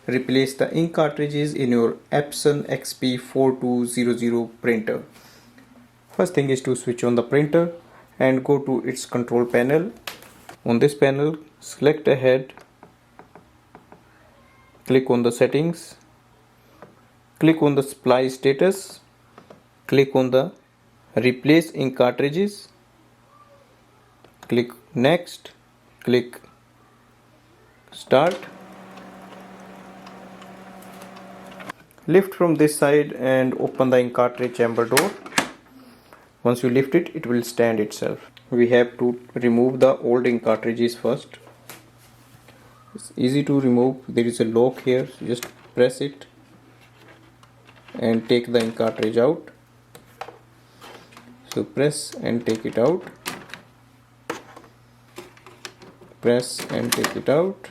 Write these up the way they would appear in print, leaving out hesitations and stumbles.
replace the ink cartridges in your Epson XP4200 printer. First thing is to switch on the printer and go to its control panel. On this panel, select a head, click on the settings, click on the supply status, click on the replace ink cartridges, click next, click start. Lift from this side and open the ink cartridge chamber door. Once you lift it, it will stand itself. We have to remove the old ink cartridges first. It's easy to remove. There is a lock here, so just press it and take the ink cartridge out. So press and take it out, press and take it out.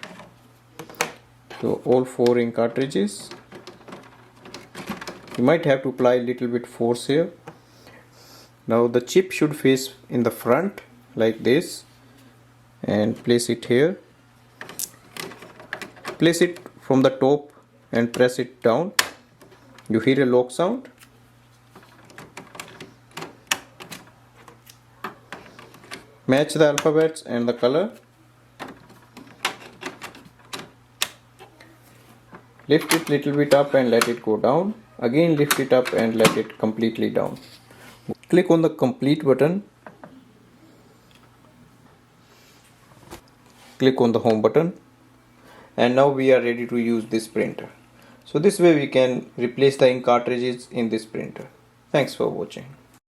So all 4 ink cartridges. You might have to apply a little bit force here. Now the chip should face in the front like this, and place it here. Place it from the top and press it down. You hear a lock sound. Match the alphabets and the color. Lift it little bit up and let it go down. Again lift it up and let it completely down. Click on the complete button. Click on the home button. And now we are ready to use this printer. So this way we can replace the ink cartridges in this printer. Thanks for watching.